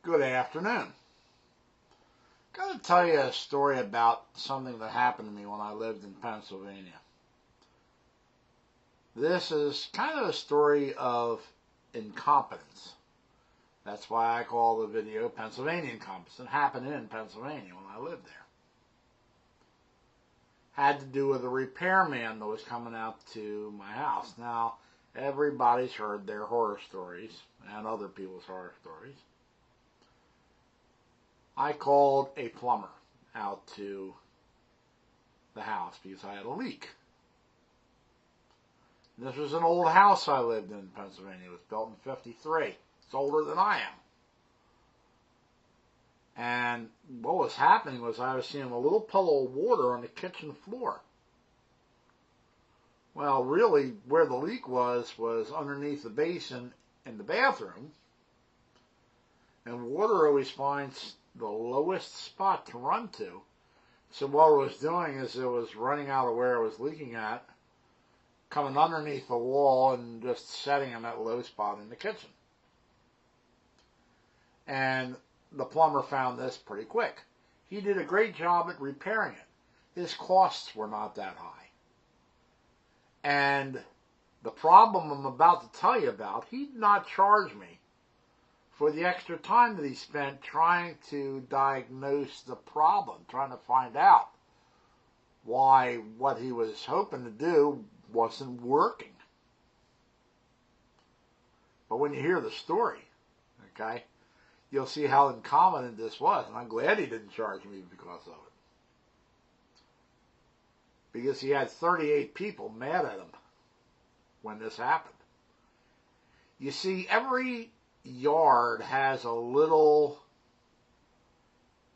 Good afternoon. Got to tell you a story about something that happened to me when I lived in Pennsylvania. This is kind of a story of incompetence. That's why I call the video Pennsylvania Incompetence. It happened in Pennsylvania when I lived there. Had to do with a repairman that was coming out to my house. Now, everybody's heard their horror stories and other people's horror stories. I called a plumber out to the house because I had a leak. This was an old house I lived in Pennsylvania. It was built in '53. It's older than I am. And what was happening was I was seeing a little puddle of water on the kitchen floor. Well, really, where the leak was underneath the basin in the bathroom. And water always finds the lowest spot to run to. So what it was doing is it was running out of where it was leaking at, coming underneath the wall and just setting in that low spot in the kitchen. And the plumber found this pretty quick. He did a great job at repairing it. His costs were not that high. And the problem I'm about to tell you about, he did not charge me for the extra time that he spent trying to diagnose the problem, trying to find out why what he was hoping to do wasn't working. But when you hear the story, okay, you'll see how incompetent this was, and I'm glad he didn't charge me because of it. Because he had 38 people mad at him when this happened. You see, every yard has a little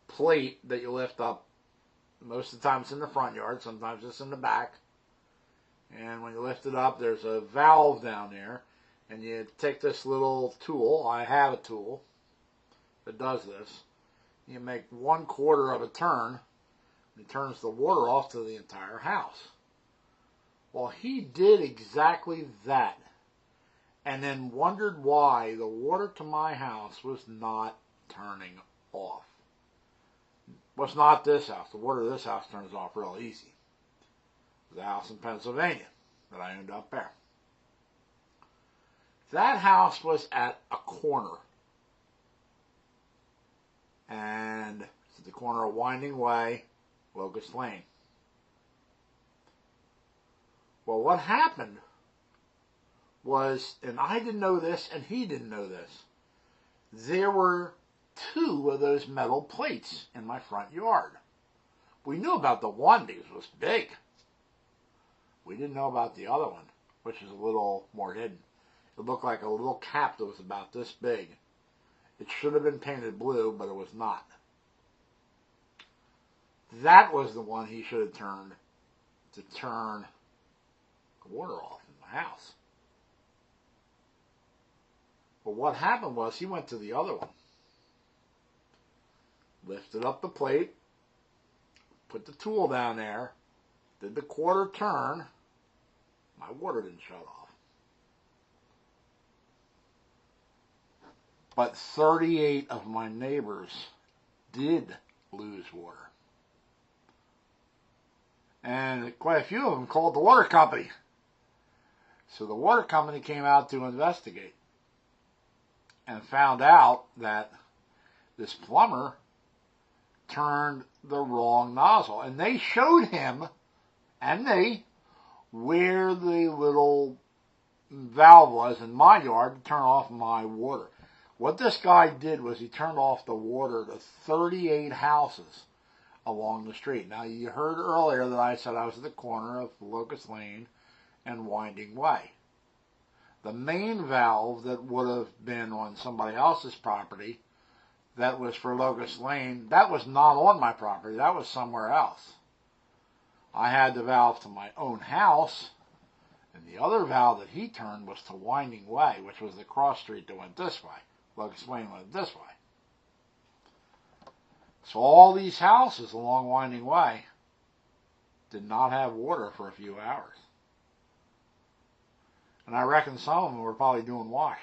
plate that you lift up. Most of the time it's in the front yard, sometimes it's in the back. And when you lift it up, there's a valve down there. And you take this little tool, I have a tool that does this. You make 1/4 of a turn, and it turns the water off to the entire house. Well, he did exactly that. And then wondered why the water to my house was not turning off. It was not this house. The water to this house turns off real easy. It was a house in Pennsylvania that I owned up there. That house was at a corner. And it's at the corner of Winding Way, Locust Lane. Well, what happened was, and I didn't know this, and he didn't know this, there were 2 of those metal plates in my front yard. We knew about the one because it was big. We didn't know about the other one, which is a little more hidden. It looked like a little cap that was about this big. It should have been painted blue, but it was not. That was the one he should have turned to turn the water off in the house. But what happened was he went to the other one, lifted up the plate, put the tool down there, did the 1/4 turn. My water didn't shut off. But 38 of my neighbors did lose water. And quite a few of them called the water company. So the water company came out to investigate and found out that this plumber turned the wrong nozzle. And they showed him, and me, where the little valve was in my yard to turn off my water. What this guy did was he turned off the water to 38 houses along the street. Now, you heard earlier that I said I was at the corner of Locust Lane and Winding Way. The main valve that would have been on somebody else's property that was for Locust Lane, that was not on my property. That was somewhere else. I had the valve to my own house, and the other valve that he turned was to Winding Way, which was the cross street that went this way. Locust Lane went this way. So all these houses along Winding Way did not have water for a few hours. And I reckon some of them were probably doing wash.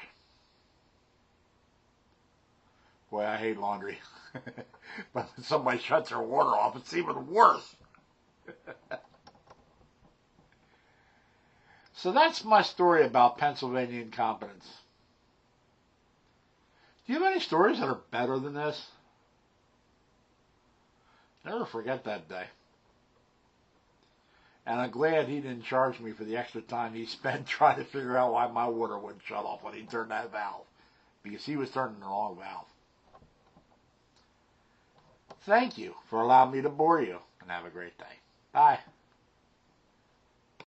Boy, I hate laundry. But when somebody shuts their water off, it's even worse. So that's my story about Pennsylvania incompetence. Do you have any stories that are better than this? Never forget that day. And I'm glad he didn't charge me for the extra time he spent trying to figure out why my water wouldn't shut off when he turned that valve. Because he was turning the wrong valve. Thank you for allowing me to bore you. And have a great day. Bye.